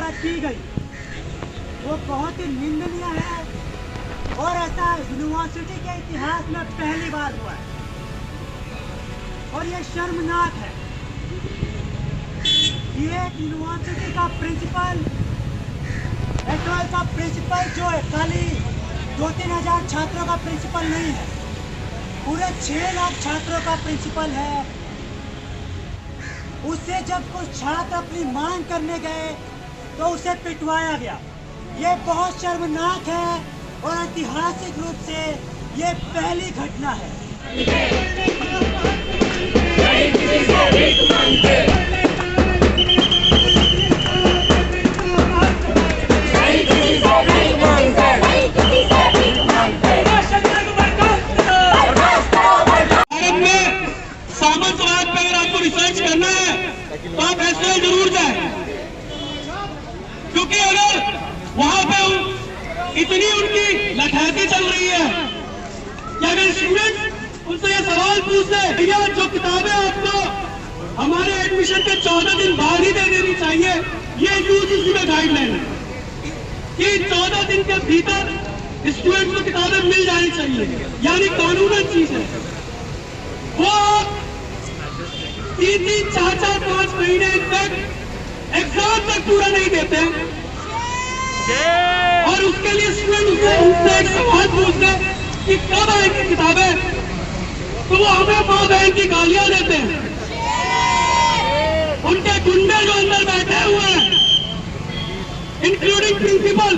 हत्या की गई वो बहुत ही निंदनीय है और ऐसा यूनिवर्सिटी के इतिहास में पहली बार हुआ है और ये शर्मनाक है। ये यूनिवर्सिटी का प्रिंसिपल एटॉल का प्रिंसिपल जो है खाली 2-3 हजार छात्रों का प्रिंसिपल नहीं है, पूरे 6 लाख छात्रों का प्रिंसिपल है। उससे जब कुछ छात्र अपनी मांग करने गए तो उसे पिटवाया गया। ये बहुत शर्मनाक है और ऐतिहासिक रूप से ये पहली घटना है। सामंतवाद पे अगर आपको रिसर्च करना है तो आप ऐसे जरूर जाए, क्योंकि अगर वहां पे इतनी उनकी लठैती चल रही है कि अगर स्टूडेंट उनसे ये सवाल पूछते भैया जो किताबें आपको हमारे एडमिशन के 14 दिन बाद ही दे देनी चाहिए, ये यूजीसी में गाइडलाइन है कि 14 दिन के भीतर स्टूडेंट को किताबें मिल जानी चाहिए, यानी कानूनन चीज है। वो 3-3, 4-4, 5 महीने तक एग्जाम तक पूरा नहीं देते और उसके लिए स्टूडेंट उनसे एक सवाल पूछते कि कब आएंगी किताबें, तो वो हमें माँ बहन की गालियां देते हैं। उनके गुंडे जो अंदर बैठे हुए हैं इंक्लूडिंग प्रिंसिपल,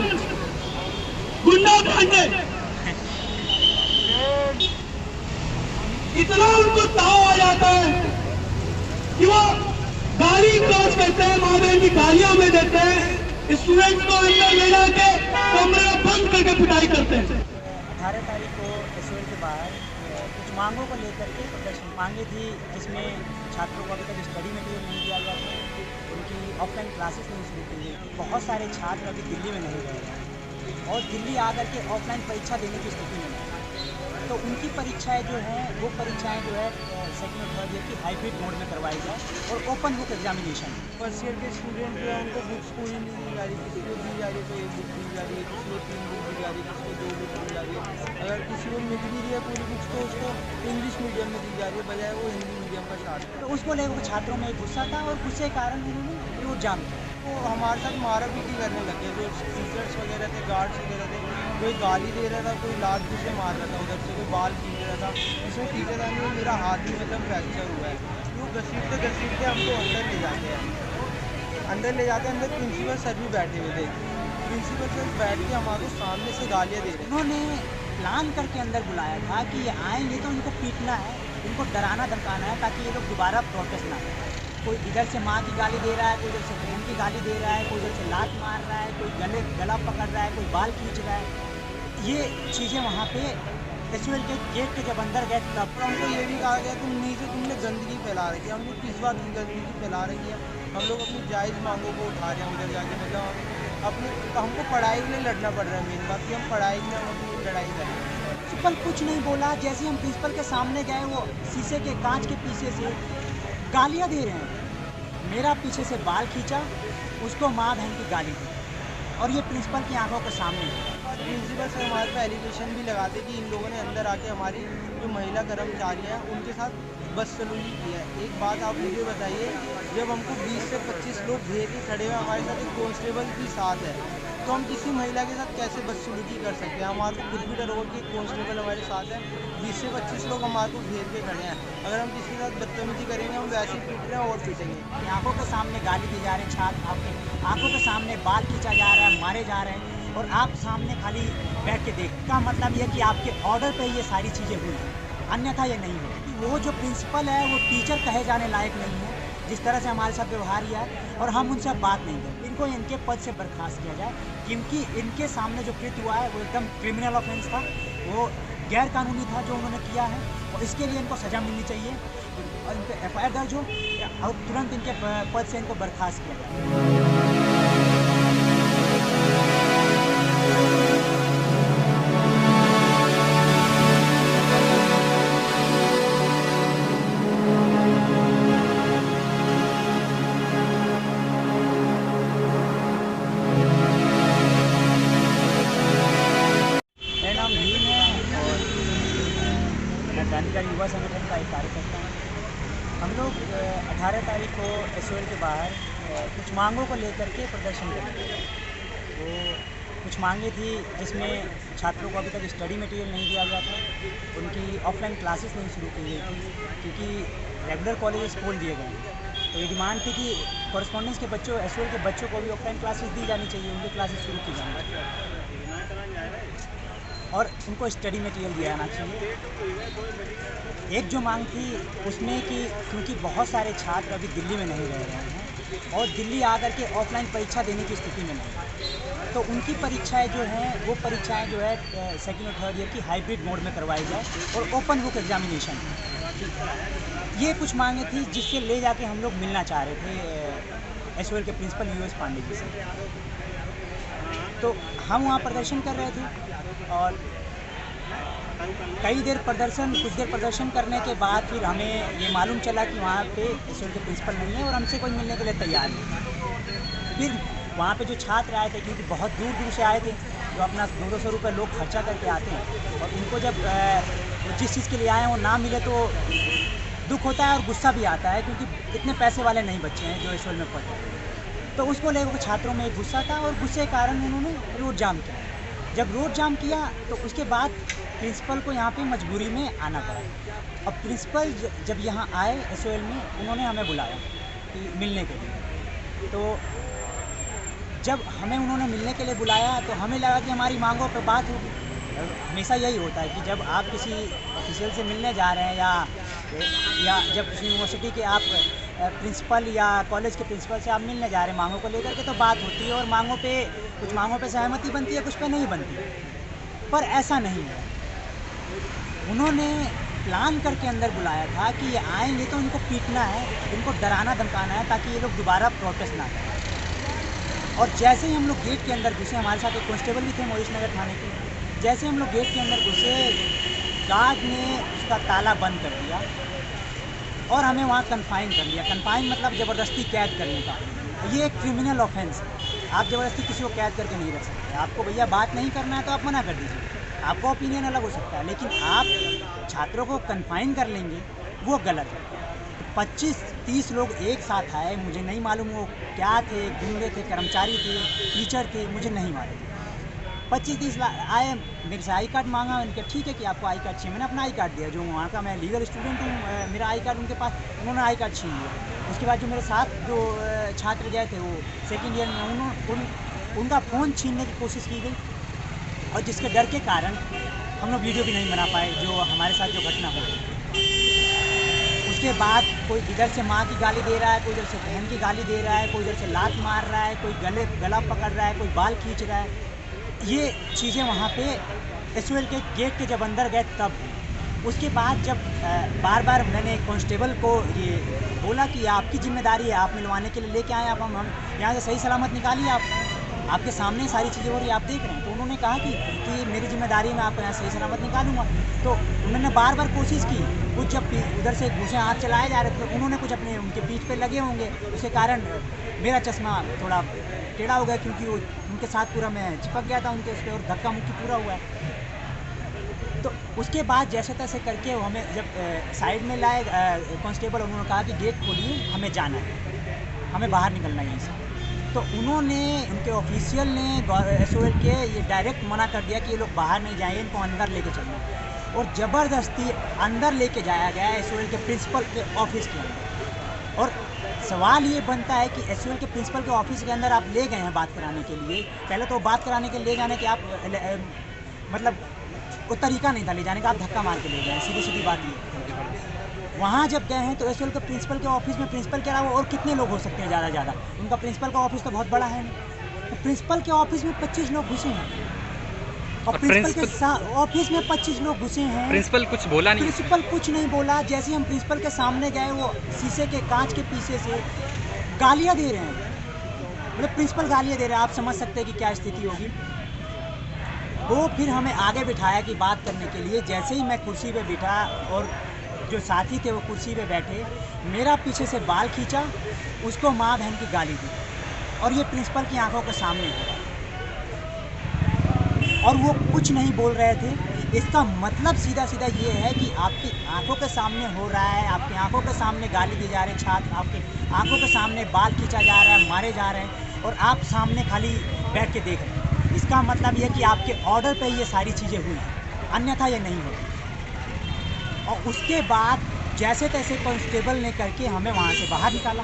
गुंडा भांडे, इतना उनको ताव आ जाता है कि वो गाली क्रॉस करते हैं, माँ बहन की गालियां में देते हैं, स्टूडेंट्स को अंदर ले जाके कमरे बंद करके पिटाई करते हैं। 18 तारीख को एसओएल के बाहर कुछ मांगों को लेकर के प्रदर्शन मांगे थी, जिसमें छात्रों को अभी तक स्टडी मटेरियल नहीं दिया गया था, उनकी ऑफलाइन क्लासेस नहीं शुरू की गई। बहुत सारे छात्र अभी दिल्ली में नहीं गए और दिल्ली आकर के ऑफलाइन परीक्षा देने की स्थिति में है, तो उनकी परीक्षाएं जो हैं वो परीक्षाएं जो है सेकंड और थर्ड ईयर की हाइब्रिड मोड में करवाई जाए और open book examination. First year के स्टूडेंट जो है उनको बुक्स पूरी नहीं दी जा रही, किसी को दी जा रही तो 1 बुक दी जा रही है, किसी को 3 बुक दी जा रही है, किसी को 2 बुक दी जा रही है। अगर किसी को मिल भी रही है पूरी बुक्स तो उसको इंग्लिश मीडियम में दी जा रही है, बजाय वो हिंदी मीडियम का छात्र। तो उसको लेकर छात्रों में गुस्सा था और गुस्से के कारण उन्होंने विरोध जाम किया। वो हमारे साथ मारापीटी करने लगे, जो टीचर्स वगैरह थे, गार्ड्स वगैरह थे, कोई गाली दे रहा था, कोई लात से मार रहा था, उधर से कोई बाल खींच रहा था। इसमें टीचर आने मेरा हाथ ही मतलब फ्रैक्चर हुआ है। वो घसीटते हमको अंदर ले जाते हैं, अंदर प्रिंसिपल सर भी बैठे हुए थे। प्रिंसिपल सर बैठ के हमारे सामने से गालियाँ दे रहे थे। उन्होंने प्लान करके अंदर बुलाया था कि ये आएंगे तो इनको पीटना है, इनको डराना धमकाना है, ताकि ये लोग दोबारा प्रोटेस्ट ना करें। कोई इधर से माँ की गाली दे रहा है, कोई इधर से बहन की गाली दे रहा है, कोई इधर से लात मार रहा है, कोई गला पकड़ रहा है, कोई बाल खींच रहा है। ये चीज़ें वहाँ पे एसओएल के गेट के जब अंदर गए तब तो हमको ये भी कहा गया तुम नीचे तुमने गंदगी फैला रखी है। हमको किस बात की गंदगी फैला रही है? हम लोग अपनी जायज़ मांगों को उठा रहे हैं उधर जाके, मतलब अपने हमको पढ़ाई के लिए लड़ना पड़ रहा है। मेन बात कि हम पढ़ाई के लिए हम अपनी लड़ाई कर रहे हैं। प्रिंसिपल कुछ नहीं बोला, जैसे हम प्रिंसिपल के सामने गए वो शीशे के कांच के पीछे से गालियाँ दे रहे हैं। मेरा पीछे से बाल खींचा, उसको माँ बहन की गाली दी और ये प्रिंसिपल की आंखों के सामने। प्रिंसिपल सर हमारे पे एलिगेशन भी लगाते कि इन लोगों ने अंदर आके हमारी जो महिला कर्मचारी हैं उनके साथ बदसलूकी की है। एक बात आप मुझे बताइए, जब हमको 20 से 25 लोग घेर के खड़े हुए हमारे साथ एक कांस्टेबल भी साथ है, तो हम किसी महिला के साथ कैसे बदसलूकी कर सकते हैं? हमारे को खुद भी डर होगा कि कांस्टेबल हमारे साथ है, 20 से 25 लोग हमारे को घेर के खड़े हैं, अगर हम किसी के साथ बदतमीजी करेंगे हम वैसे ही पीट रहे हैं और पीटेंगे। आंखों के सामने गाली दी जा रहे हैं छात्र, आपके आंखों के सामने बाल खींचा जा रहा है, मारे जा रहे हैं और आप सामने खाली बैठ के देख का मतलब ये कि आपके ऑर्डर पे ये सारी चीज़ें हुई हैं, अन्यथा ये नहीं है। वो जो प्रिंसिपल है वो टीचर कहे जाने लायक नहीं है, जिस तरह से हमारे साथ व्यवहार किया है, और हम उनसे बात नहीं करें। इनको इनके पद से बर्खास्त किया जाए, क्योंकि इनके सामने जो कृत्य हुआ है वो एकदम क्रिमिनल ऑफेंस था, वो गैर कानूनी था जो उन्होंने किया है, और इसके लिए इनको सज़ा मिलनी चाहिए और इन पर FIR दर्ज हो और तुरंत इनके पद से इनको बर्खास्त किया जाए। छत्तीसगढ़ युवा संगठन का एक कार्यकर्ता हूँ। हम लोग 18 तारीख को एसओएल के बाहर कुछ मांगों को लेकर के प्रदर्शन करेंगे। तो कुछ मांगे थी जिसमें छात्रों को अभी तक स्टडी मटेरियल नहीं दिया गया था, उनकी ऑफलाइन क्लासेस नहीं शुरू की गई थी क्योंकि रेगुलर कॉलेजेस खोल दिए गए हैं। तो ये डिमांड थी कि कॉरेस्पॉन्डेंस के बच्चों, एसओएल के बच्चों को भी ऑफलाइन क्लासेस दी जानी चाहिए, उनकी क्लासेस शुरू की जानी और उनको स्टडी मटेरियल दिया जाना चाहिए। एक जो मांग थी उसमें कि क्योंकि बहुत सारे छात्र अभी दिल्ली में नहीं रह रहे हैं और दिल्ली आकर के ऑफलाइन परीक्षा देने की स्थिति में नहीं, तो उनकी परीक्षाएं जो हैं वो परीक्षाएं जो है सेकेंड और थर्ड ईयर की हाइब्रिड मोड में करवाई जाए और ओपन बुक एग्जामिनेशन। ये कुछ मांगे थी जिससे ले जाके हम लोग मिलना चाह रहे थे एसओएल के प्रिंसिपल यूएस पांडे जी से। तो हम वहाँ प्रदर्शन कर रहे थे और कुछ देर प्रदर्शन करने के बाद फिर हमें ये मालूम चला कि वहाँ पे एसओएल के प्रिंसिपल नहीं है और हमसे कोई मिलने के लिए तैयार नहीं। फिर वहाँ पे जो छात्र आए थे, क्योंकि बहुत दूर दूर से आए थे, जो अपना 200 रुपये लोग खर्चा करके आते हैं और उनको जब जिस चीज़ के लिए आए हैं वो ना मिले तो दुख होता है और गुस्सा भी आता है, क्योंकि इतने पैसे वाले नहीं बच्चे हैं जो एसओएल में पढ़ते हैं। तो उसको लेकर छात्रों में एक गुस्सा था और गुस्से के कारण उन्होंने रोड जाम किया। जब रोड जाम किया तो उसके बाद प्रिंसिपल को यहाँ पे मजबूरी में आना पड़ा। अब प्रिंसिपल जब यहाँ आए एसओएल में, उन्होंने हमें बुलाया कि मिलने के लिए। तो जब हमें उन्होंने मिलने के लिए बुलाया तो हमें लगा कि हमारी मांगों पर बात होगी। हमेशा यही होता है कि जब आप किसी ऑफिशियल से मिलने जा रहे हैं या जब किसी यूनिवर्सिटी के आप प्रिंसिपल या कॉलेज के प्रिंसिपल से आप मिलने जा रहे हैं मांगों को लेकर के, तो बात होती है और कुछ मांगों पे सहमति बनती है, कुछ पे नहीं बनती। पर ऐसा नहीं है। उन्होंने प्लान करके अंदर बुलाया था कि ये आएंगे तो इनको पीटना है, इनको डराना धमकाना है ताकि ये लोग दोबारा प्रोटेस्ट ना करें। और जैसे ही हम लोग गेट के अंदर घुसे, हमारे साथ एक कांस्टेबल भी थे मोहिश नगर थाने के, जैसे हम लोग गेट के अंदर घुसे, गार्ड ने उसका ताला बंद कर दिया और हमें वहाँ कन्फाइन कर लिया। कन्फाइन मतलब ज़बरदस्ती कैद करने का। ये एक क्रिमिनल ऑफेंस है। आप ज़बरदस्ती किसी को कैद करके नहीं रख सकते। आपको भैया बात नहीं करना है तो आप मना कर दीजिए, आपका ओपिनियन अलग हो सकता है, लेकिन आप छात्रों को कन्फाइन कर लेंगे, वो गलत है। 25-30 लोग एक साथ आए, मुझे नहीं मालूम वो क्या थे, गुंडे थे, कर्मचारी थे, टीचर थे, मुझे नहीं मालूम। 25-30 आए, मेरे से आई कार्ड मांगा। उनके ठीक है कि आपको आई कार्ड चाहिए, मैंने अपना आई कार्ड दिया। जो वहाँ का मैं लीगल स्टूडेंट हूँ, मेरा आई कार्ड उनके पास, उन्होंने आई कार्ड छीन लिया। उसके बाद जो मेरे साथ जो छात्र गए थे वो सेकेंड ईयर में, उनका फ़ोन छीनने की कोशिश की गई और जिसके डर के कारण हम लोग वीडियो भी नहीं बना पाए जो हमारे साथ जो घटना हो गई। उसके बाद कोई इधर से माँ की गाली दे रहा है, कोई इधर से बहन की गाली दे रहा है, कोई इधर से लात मार रहा है, कोई गला पकड़ रहा है, कोई बाल खींच रहा है। ये चीज़ें वहाँ पे एसओएल के गेट के जब अंदर गए तब। उसके बाद जब बार बार मैंने कांस्टेबल को ये बोला कि आपकी जिम्मेदारी है, आप मिलवाने के लिए लेके आए, आप हम यहाँ से सही सलामत निकालिए, आपके सामने सारी चीज़ें हो रही है, आप देख रहे हैं। तो उन्होंने कहा कि मेरी जिम्मेदारी मैं आपको यहाँ सही सलामत निकालूंगा। तो उन्होंने बार बार कोशिश की। कुछ जब उधर से घूसे हाथ चलाए जा रहे थे तो उन्होंने कुछ अपने उनके पीठ पे लगे होंगे, उसके कारण मेरा चश्मा थोड़ा टेढ़ा हो गया, क्योंकि वो उनके साथ पूरा मैं चिपक गया था उनके उस पर और धक्का मुक्की पूरा हुआ है। तो उसके बाद जैसे तैसे करके वो हमें जब साइड में लाए कांस्टेबल, उन्होंने कहा कि गेट खोलिए, हमें जाना है, हमें बाहर निकलना है यहीं से। तो उन्होंने, उनके ऑफिशियल ने एसओएल के ये डायरेक्ट मना कर दिया कि ये लोग बाहर नहीं जाएंगे, इनको अंदर लेके चलना। और ज़बरदस्ती अंदर लेके जाया गया एसओएल के प्रिंसिपल के ऑफिस के अंदर। और सवाल ये बनता है कि एसओएल के प्रिंसिपल के ऑफिस के अंदर आप ले गए हैं बात कराने के लिए। पहले तो बात कराने के ले जाने के आप मतलब वो तरीका नहीं था ले जाने का, आप धक्का मार के ले गए, सीधी सीधी बात ये। वहाँ जब गए हैं तो एसओएल के प्रिंसिपल के ऑफिस में प्रिंसिपल के अलावा और कितने लोग हो सकते हैं ज़्यादा ज़्यादा। उनका प्रिंसिपल का ऑफिस तो बहुत बड़ा है नहीं। तो प्रिंसिपल के ऑफिस में 25 लोग घुसे हैं और प्रिंसिपल के ऑफिस में 25 लोग घुसे हैं। प्रिंसिपल कुछ बोला नहीं? प्रिंसिपल कुछ नहीं बोला। जैसे हम प्रिंसिपल के सामने गए, वो शीशे के कांच के पीछे से गालियाँ दे रहे हैं। मतलब प्रिंसिपल गालियाँ दे रहे हैं, आप समझ सकते हैं कि क्या स्थिति होगी। वो फिर हमें आगे बिठाया कि बात करने के लिए। जैसे ही मैं कुर्सी पे बिठा और जो साथी थे वो कुर्सी पे बैठे, मेरा पीछे से बाल खींचा, उसको माँ बहन की गाली दी और ये प्रिंसिपल की आंखों के सामने हुआ। और वो कुछ नहीं बोल रहे थे। इसका मतलब सीधा सीधा ये है कि आपकी आंखों के सामने हो रहा है, आपकी आंखों के सामने गाली दी जा रही है छात्र, आपकी आंखों के सामने बाल खींचा जा रहा है, मारे जा रहे हैं और आप सामने खाली बैठ के देख रहे हैं। इसका मतलब ये कि आपके ऑर्डर पे ये सारी चीज़ें हुई हैं, अन्यथा ये नहीं होती। और उसके बाद जैसे तैसे कांस्टेबल ने करके हमें वहाँ से बाहर निकाला।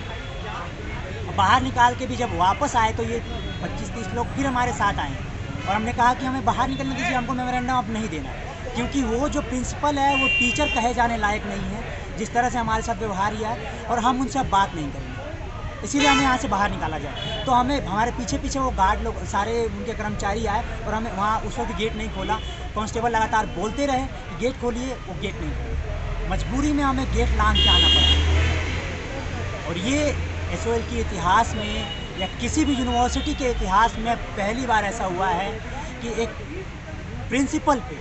बाहर निकाल के भी जब वापस आए तो ये 25-30 लोग फिर हमारे साथ आए और हमने कहा कि हमें बाहर निकलने दीजिए, हमको मेमोरेंडम अब नहीं देना, क्योंकि वो जो प्रिंसिपल है वो टीचर कहे जाने लायक नहीं है, जिस तरह से हमारे साथ व्यवहार किया है, और हम उनसे अब बात नहीं करेंगे, इसीलिए हमें यहाँ से बाहर निकाला जाए। तो हमें हमारे पीछे पीछे वो गार्ड लोग सारे उनके कर्मचारी आए और हमें वहाँ उस वक्त गेट नहीं खोला। कांस्टेबल लगातार बोलते रहे कि गेट खोलिए, वो गेट नहीं खोला। मजबूरी में हमें गेट लांघ के आना पड़ा। और ये एसओएल के इतिहास में या किसी भी यूनिवर्सिटी के इतिहास में पहली बार ऐसा हुआ है कि एक प्रिंसिपल पे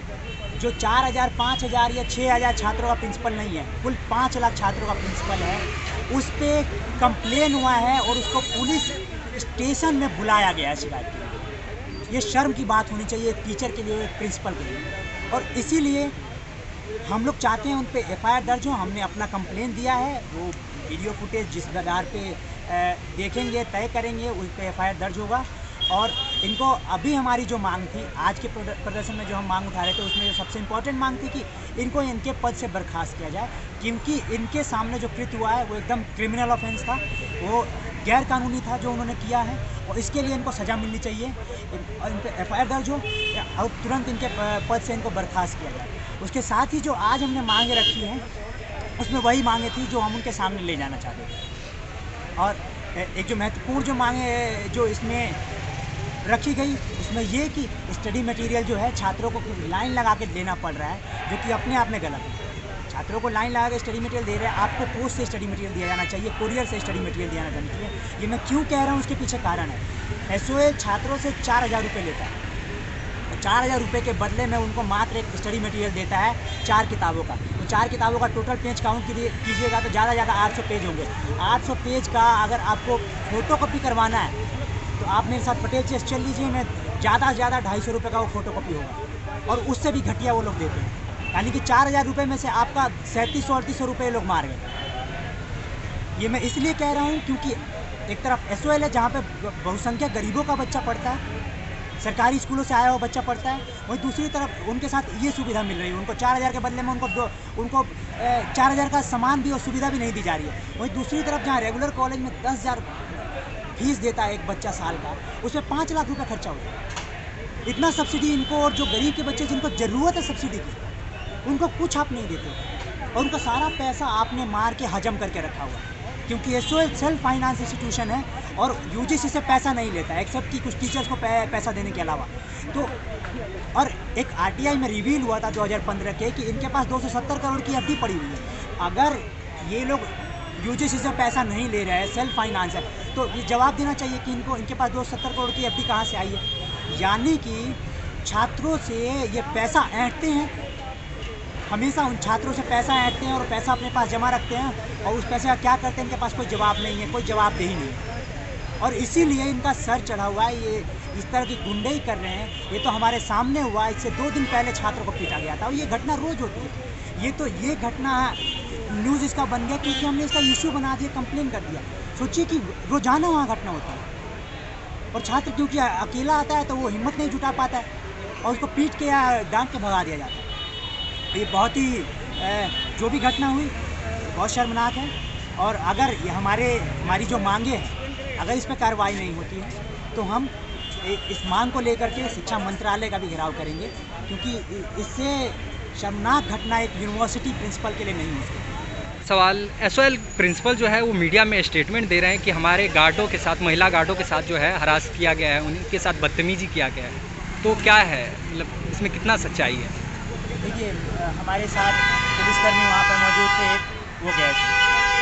जो 4000, 5000 या 6000 छात्रों का प्रिंसिपल नहीं है, कुल 5 लाख छात्रों का प्रिंसिपल है, उस पर कंप्लेन हुआ है और उसको पुलिस स्टेशन में बुलाया गया है शिकायत के लिए। ये शर्म की बात होनी चाहिए एक टीचर के लिए, एक प्रिंसिपल के लिए। और इसीलिए हम लोग चाहते हैं उन पर एफआईआर दर्ज हो। हमने अपना कंप्लेन दिया है, वो वीडियो फुटेज जिस आधार पे देखेंगे, तय करेंगे, उस पर एफआईआर दर्ज होगा। और इनको अभी हमारी जो मांग थी, आज के प्रदर्शन में जो हम मांग उठा रहे थे, उसमें जो सबसे इम्पोर्टेंट मांग थी कि इनको इनके पद से बर्खास्त किया जाए, क्योंकि इनके सामने जो कृत्य हुआ है वो एकदम क्रिमिनल ऑफेंस था, वो गैर कानूनी था जो उन्होंने किया है, और इसके लिए इनको सज़ा मिलनी चाहिए। और इन पर एफआईआर दर्ज हो और तुरंत इनके पद से इनको बर्खास्त किया जाए। उसके साथ ही जो आज हमने मांगे रखी हैं, उसमें वही मांगे थी जो हम उनके सामने ले जाना चाहते थे। और एक जो महत्वपूर्ण जो मांगे जो इसमें रखी गई, उसमें ये कि स्टडी मटेरियल जो है छात्रों को लाइन लगा के देना पड़ रहा है, जो कि अपने आप में गलत है। छात्रों को लाइन लगा के स्टडी मटेरियल दे रहे हैं, आपको पोस्ट से स्टडी मटेरियल दिया जाना चाहिए, कुरियर से स्टडी मटेरियल दिया जाना चाहिए। ये मैं क्यों कह रहा हूँ, उसके पीछे कारण है। एसओएल छात्रों से 4000 रुपये लेता है, 4000 रुपये के बदले में उनको मात्र एक स्टडी मटेरियल देता है 4 किताबों का। तो 4 किताबों का टोटल पेज काउंट कीजिएगा तो ज़्यादा 800 पेज होंगे। 800 पेज का अगर आपको फ़ोटो कॉपी करवाना है तो आप मेरे साथ पटेल चेस्ट चल लीजिए, मैं ज़्यादा से ज़्यादा 250 रुपये का वो फ़ोटो कॉपी होगा, और उससे भी घटिया वो लोग देते हैं। यानी कि 4000 रुपये में से आपका 3700-3800 रुपये लोग मार गए। ये मैं इसलिए कह रहा हूँ क्योंकि एक तरफ एसओएल है जहाँ पे बहुसंख्यक गरीबों का बच्चा पढ़ता है, सरकारी स्कूलों से आया हुआ बच्चा पढ़ता है, वहीं दूसरी तरफ उनके साथ ये सुविधा मिल रही है, उनको 4000 के बदले में उनको 4000 का सामान भी और सुविधा भी नहीं दी जा रही है। वहीं दूसरी तरफ जहाँ रेगुलर कॉलेज में 10,000 फीस देता है एक बच्चा साल का, उसमें 5 लाख रुपये खर्चा होता है। इतना सब्सिडी इनको, और जो गरीब के बच्चे जिनको ज़रूरत है सब्सिडी की, उनको कुछ आप नहीं देते, और उनका सारा पैसा आपने मार के हजम करके रखा हुआ है। क्योंकि एसओएल सेल्फ फाइनेंस इंस्टीट्यूशन है और यूजीसी से पैसा नहीं लेता है, एक्सेप्ट कि कुछ टीचर्स को पैसा देने के अलावा। तो और एक आरटीआई में रिवील हुआ था 2015 के कि इनके पास 270 करोड़ की एफडी पड़ी हुई है। अगर ये लोग यूजीसी से पैसा नहीं ले रहे हैं, सेल्फ फाइनेंस है, तो ये जवाब देना चाहिए कि इनके पास 270 करोड़ की एफडी कहाँ से आई है। यानी कि छात्रों से ये पैसा ऐंठते हैं, हमेशा उन छात्रों से पैसा ऐंठते हैं और पैसा अपने पास जमा रखते हैं, और उस पैसे का क्या करते हैं इनके पास कोई जवाब नहीं है, कोई जवाबदेही नहीं है। और इसीलिए इनका सर चढ़ा हुआ है, ये इस तरह की गुंडई कर रहे हैं। ये तो हमारे सामने हुआ, इससे 2 दिन पहले छात्रों को पीटा गया था, और ये घटना रोज़ होती है। ये घटना न्यूज़ इसका बन गया क्योंकि हमने इसका इशू बना दिया, कंप्लेन कर दिया। सोचिए कि रोज़ाना वहाँ घटना होती है, और छात्र क्योंकि अकेला आता है तो वो हिम्मत नहीं जुटा पाता है, और उसको पीट के या डांट के भगा दिया जाता है। ये बहुत ही जो भी घटना हुई बहुत शर्मनाक है। और अगर ये हमारी जो मांगे हैं, अगर इस पर कार्रवाई नहीं होती है तो हम इस मांग को लेकर के शिक्षा मंत्रालय का भी घेराव करेंगे, क्योंकि इससे शर्मनाक घटना एक यूनिवर्सिटी प्रिंसिपल के लिए नहीं हो सकती। सवाल, एसओएल प्रिंसिपल जो है वो मीडिया में स्टेटमेंट दे रहे हैं कि हमारे गार्डों के साथ, महिला गार्डों के साथ जो है हरास किया गया है, उनके साथ बदतमीजी किया गया है, तो क्या है, मतलब इसमें कितना सच्चाई है? देखिए, हमारे साथ पुलिसकर्मी वहाँ पर मौजूद थे, वो गए थे।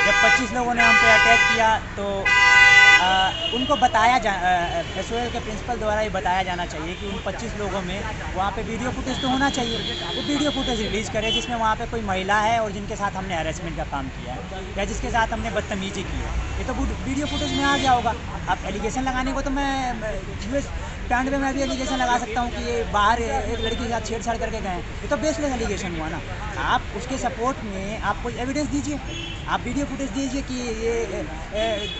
जब 25 लोगों ने हम पे अटैक किया तो उनको बताया एसओएल के प्रिंसिपल द्वारा ये बताया जाना चाहिए कि उन 25 लोगों में वहाँ पे वीडियो फुटेज तो होना चाहिए, वो वीडियो फुटेज रिलीज़ करे जिसमें वहाँ पे कोई महिला है और जिनके साथ हमने हैरेसमेंट का काम किया है या जिसके साथ हमने बदतमीजी की है। ये तो वीडियो फुटेज में आ गया होगा। अब एलिगेशन लगाने को तो मैं पैंट पे मैं भी एलिगेशन लगा सकता हूँ कि ये बाहर एक लड़की के साथ छेड़छाड़ करके गए, ये तो बेसलेस एलिगेशन हुआ ना। आप उसके सपोर्ट में आप कोई एविडेंस दीजिए, आप वीडियो फुटेज दीजिए कि ये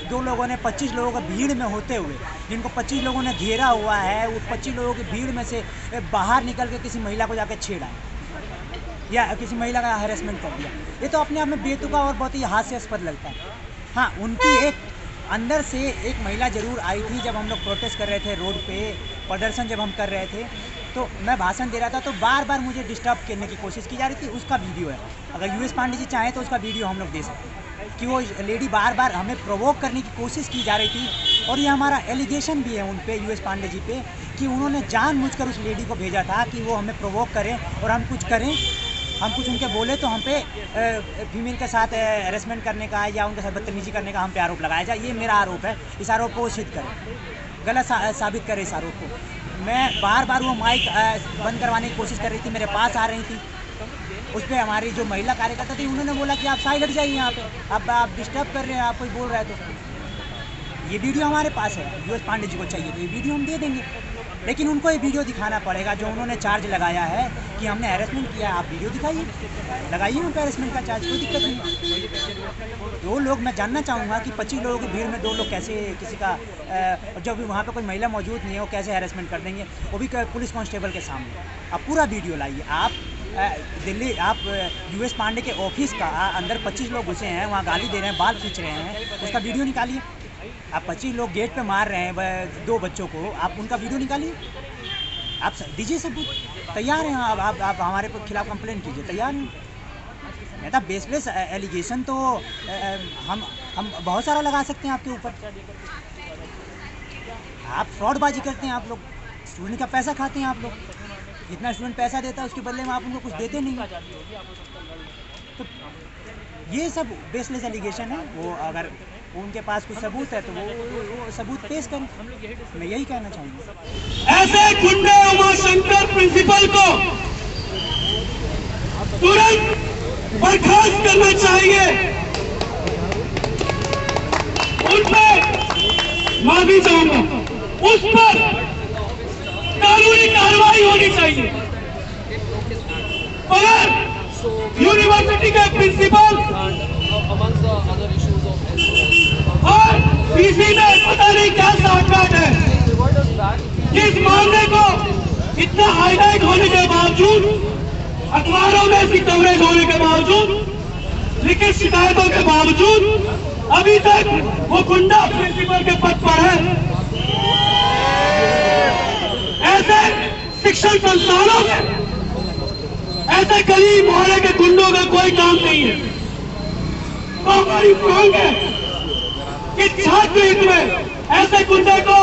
2 लोगों ने 25 लोगों का भीड़ में होते हुए, जिनको 25 लोगों ने घेरा हुआ है, उस 25 लोगों की भीड़ में से बाहर निकल के किसी महिला को जाकर छेड़ा या किसी महिला का हैरेसमेंट कर दिया, ये तो अपने आप में बेतुका और बहुत ही हास्यास्पद लगता है। हाँ, उनकी एक अंदर से एक महिला ज़रूर आई थी जब हम लोग प्रोटेस्ट कर रहे थे, रोड पे प्रदर्शन जब हम कर रहे थे, तो मैं भाषण दे रहा था, तो बार बार मुझे डिस्टर्ब करने की कोशिश की जा रही थी। उसका वीडियो है, अगर यूएस पांडे जी चाहें तो उसका वीडियो हम लोग दे सकते हैं कि वो लेडी बार बार हमें प्रोवोक करने की कोशिश की जा रही थी। और ये हमारा एलिगेशन भी है उन पे, यूएस पांडे जी पे, कि उन्होंने जानबूझकर उस लेडी को भेजा था कि वो हमें प्रोवोक करें और हम कुछ करें, हम कुछ उनके बोले तो हम पे फीमेल के साथ हैरेसमेंट करने का या उनके साथ बदतमीजी करने का हम पे आरोप लगाया जाए। ये मेरा आरोप है, इस आरोप को वो सिद्ध करें, गलत साबित करें इस आरोप को। मैं बार बार वो माइक बंद करवाने की कोशिश कर रही थी, मेरे पास आ रही थी, उस पर हमारी जो महिला कार्यकर्ता थी उन्होंने बोला कि आप साइड हट जाइए, यहाँ पे आप डिस्टर्ब कर रहे हैं, आप कोई बोल रहा है। तो ये वीडियो हमारे पास है, यूएस पांडे जी को चाहिए तो ये वीडियो हम दे देंगे, लेकिन उनको ये वीडियो दिखाना पड़ेगा जो उन्होंने चार्ज लगाया है कि हमने हैरेसमेंट किया है। आप वीडियो दिखाइए, लगाइए उन पर हैरेसमेंट का चार्ज, कोई दिक्कत नहीं। 2 लोग, मैं जानना चाहूँगा कि 25 लोगों की भीड़ में 2 लोग कैसे किसी का, जब वहाँ पे कोई महिला मौजूद नहीं है, वो कैसे हैरेसमेंट कर देंगे, वो भी पुलिस कांस्टेबल के सामने। आप पूरा वीडियो लाइए, आप दिल्ली, आप यूएस पांडे के ऑफिस का अंदर 25 लोग घुसे हैं, वहाँ गाली दे रहे हैं, बाल खींच रहे हैं, उसका वीडियो निकालिए। आप 25 लोग गेट पे मार रहे हैं 2 बच्चों को, आप उनका वीडियो निकालिए, आप दीजिए सबूत, तैयार हैं आप हमारे खिलाफ कंप्लेन कीजिए, तैयार हैं। नहीं तो बेसलेस एलिगेशन तो हम बहुत सारा लगा सकते हैं आपके ऊपर। आप फ्रॉडबाजी करते हैं, आप लोग स्टूडेंट का पैसा खाते हैं, आप लोग जितना स्टूडेंट पैसा देता है उसके बदले में आप उनको कुछ देते नहीं। तो ये सब बेसलेस एलिगेशन है। वो अगर उनके पास कुछ सबूत है तो वो सबूत पेश करें, मैं यही कहना चाहूँगा। ऐसे गुंडे उमाशंकर प्रिंसिपल को तुरंत बर्खास्त करना चाहिए, उन पर माफी चाहूंगा, उस पर कानूनी कार्रवाई होनी चाहिए। और यूनिवर्सिटी के प्रिंसिपल और पीसी में पता नहीं क्या साठगांठ है, इस मामले को इतना हाईलाइट होने के बावजूद, अखबारों में इसकी कवरेज होने के बावजूद, लिखित शिकायतों के बावजूद अभी तक वो गुंडा प्रिंसिपल के पद पर है। ऐसे शिक्षण संस्थानों में ऐसे गली मोहल्ले के गुंडों का कोई काम नहीं है। तो हमारी मांग है कि छात्र हित में ऐसे गुंडे को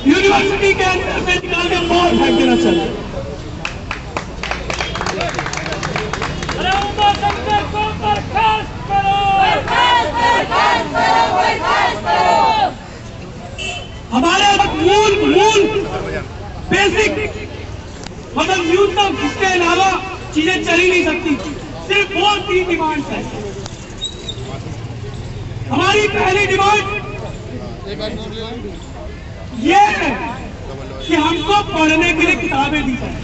यूनिवर्सिटी के अंदर से निकाल के बाहर फेंक देना चाहिए। हमारे मूल बेसिक मतलब न्यूनतम, इसके अलावा चीजें चल ही नहीं सकती। सिर्फ वो 3 डिमांड्स है। हमारी पहली डिमांड ये है कि हमको पढ़ने के लिए किताबें दी जाए।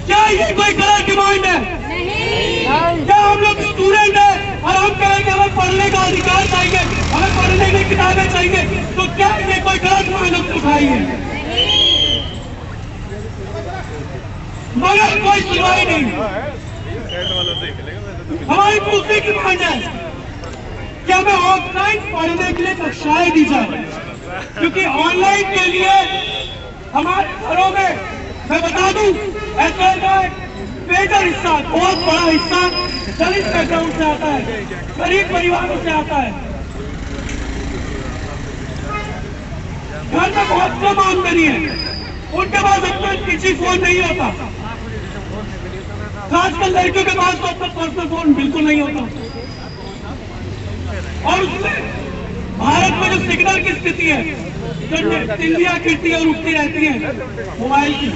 क्या ये कोई गलत डिमांड है? नहीं। क्या हम लोग स्टूडेंट हैं और हम कहें कि हमें पढ़ने का अधिकार चाहिए, हमें पढ़ने के लिए किताबें चाहिए, तो क्या ये कोई गलत मांग उठाई है? मगर कोई सुनवाई नहीं। हमारी दूसरी डिमांड है कि हमें ऑफलाइन पढ़ने के लिए कक्षाएं दी जाए, क्योंकि ऑनलाइन के लिए हमारे घरों में, मैं बता दूं, ऐसा का मेजर हिस्सा, बहुत बड़ा हिस्सा दलित बैकग्राउंड से आता है, गरीब परिवारों से आता है। घर में बहुत कम आमदनी है, उनके पास अपना किसी फोन नहीं होता, खासकर लड़कियों के पास तो अपना पर्सनल फोन बिल्कुल नहीं होता। और उसमें भारत में जो सिग्नल की स्थिति है, जो तिल्लियां गिरती और उठती रहती है मोबाइल की,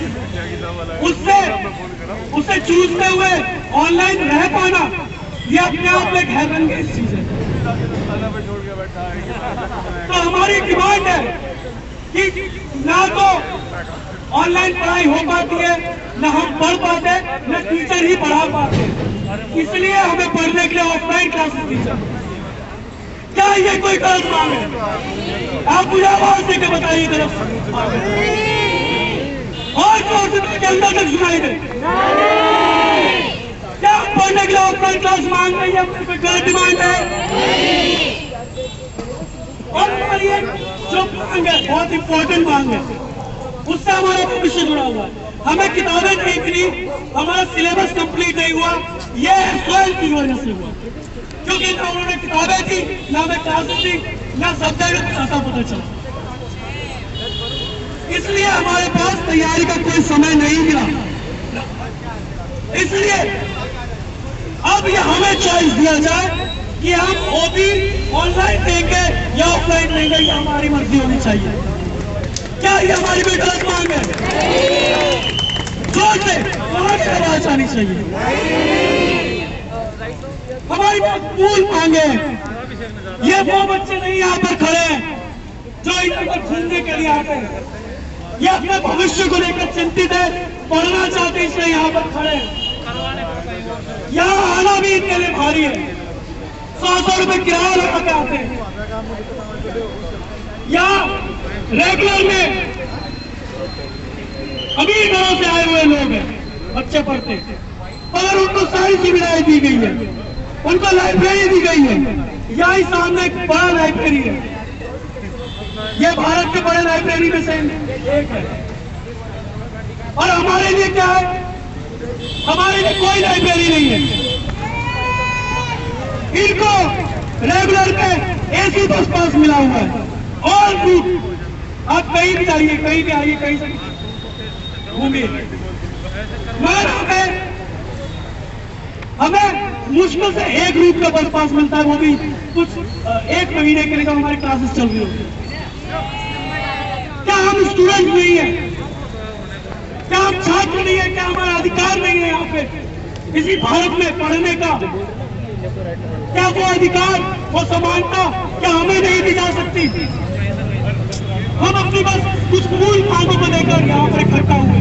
उससे जूझते हुए ऑनलाइन रह पाना, ये अपने आप में हैरानगेज चीज है। तो हमारी डिमांड है कि ना तो ऑनलाइन पढ़ाई हो पाती है, ना हम पढ़ पाते, ना टीचर ही पढ़ा पाते, इसलिए हमें पढ़ने के लिए ऑफलाइन क्लासेस दी जाती। क्या ये कोई गलत मांग है? आप मुझे आवाज देकर बताइए गलत और के अंदर तक सुनाई दे। क्या आप पढ़ने के लिए ऑफलाइन क्लास मांग रही है? कोई गलत डिमांड है? और हमारी जो मांग है बहुत इंपॉर्टेंट मांग है, उससे हमारा भविष्य जुड़ा हुआ है। हमें किताबें नहीं मिली, हमारा सिलेबस कंप्लीट नहीं हुआ, ये स्वयं की वजह से हुआ, क्योंकि ना उन्होंने किताबें दी, ना हमें क्लासेस दी, ना सब्जेक्ट कुछ ऐसा पता चला। इसलिए हमारे पास तैयारी का कोई समय नहीं मिला। इसलिए अब ये हमें चॉइस दिया जाए कि हम ओबी ऑनलाइन देंगे या ऑफलाइन देंगे, ये हमारी मर्जी होनी चाहिए। क्या ये हमारी भी गलत मांग है? जोर से आवाज आनी चाहिए। हमारी बहुत मूल मांगे। ये वो बच्चे नहीं यहाँ पर खड़े हैं जो इधर पर घूमने के लिए आते हैं, ये अपने भविष्य को लेकर चिंतित है, पढ़ना चाहते हैं, इसलिए यहाँ पर खड़े हैं। यहाँ आना भी इनके लिए भारी है, 100 रुपए किराया लगा के आते हैं। यहाँ रेगुलर में अमीर घरों से आए हुए लोग हैं, बच्चे पढ़ते हैं, मगर उनको सारी सुविधाएं दी गई है, उनको लाइब्रेरी दी गई है। यही सामने एक बड़ा लाइब्रेरी है, ये भारत के बड़े लाइब्रेरी में से एक है। और हमारे लिए क्या है? हमारे लिए कोई लाइब्रेरी नहीं है। इनको रेगुलर में एसी बस पास मिला हुआ है, और आप कहीं भी जाइए, कहीं भी आइए, कहीं से घूमिए, मगर हमें मुश्किल से एक रूट का बस पास मिलता है, वो भी कुछ 1 महीने के लिए जब हमारी क्लासेस चल रही होती है। क्या हम स्टूडेंट नहीं है? क्या हम छात्र नहीं है? क्या हमारा अधिकार नहीं है यहाँ पे इसी भारत में पढ़ने का? क्या वो अधिकार, वो समानता क्या हमें नहीं दी जा सकती? हम अपनी बस कुछ मूल मांगों को लेकर यहाँ पर इकट्ठा हुए।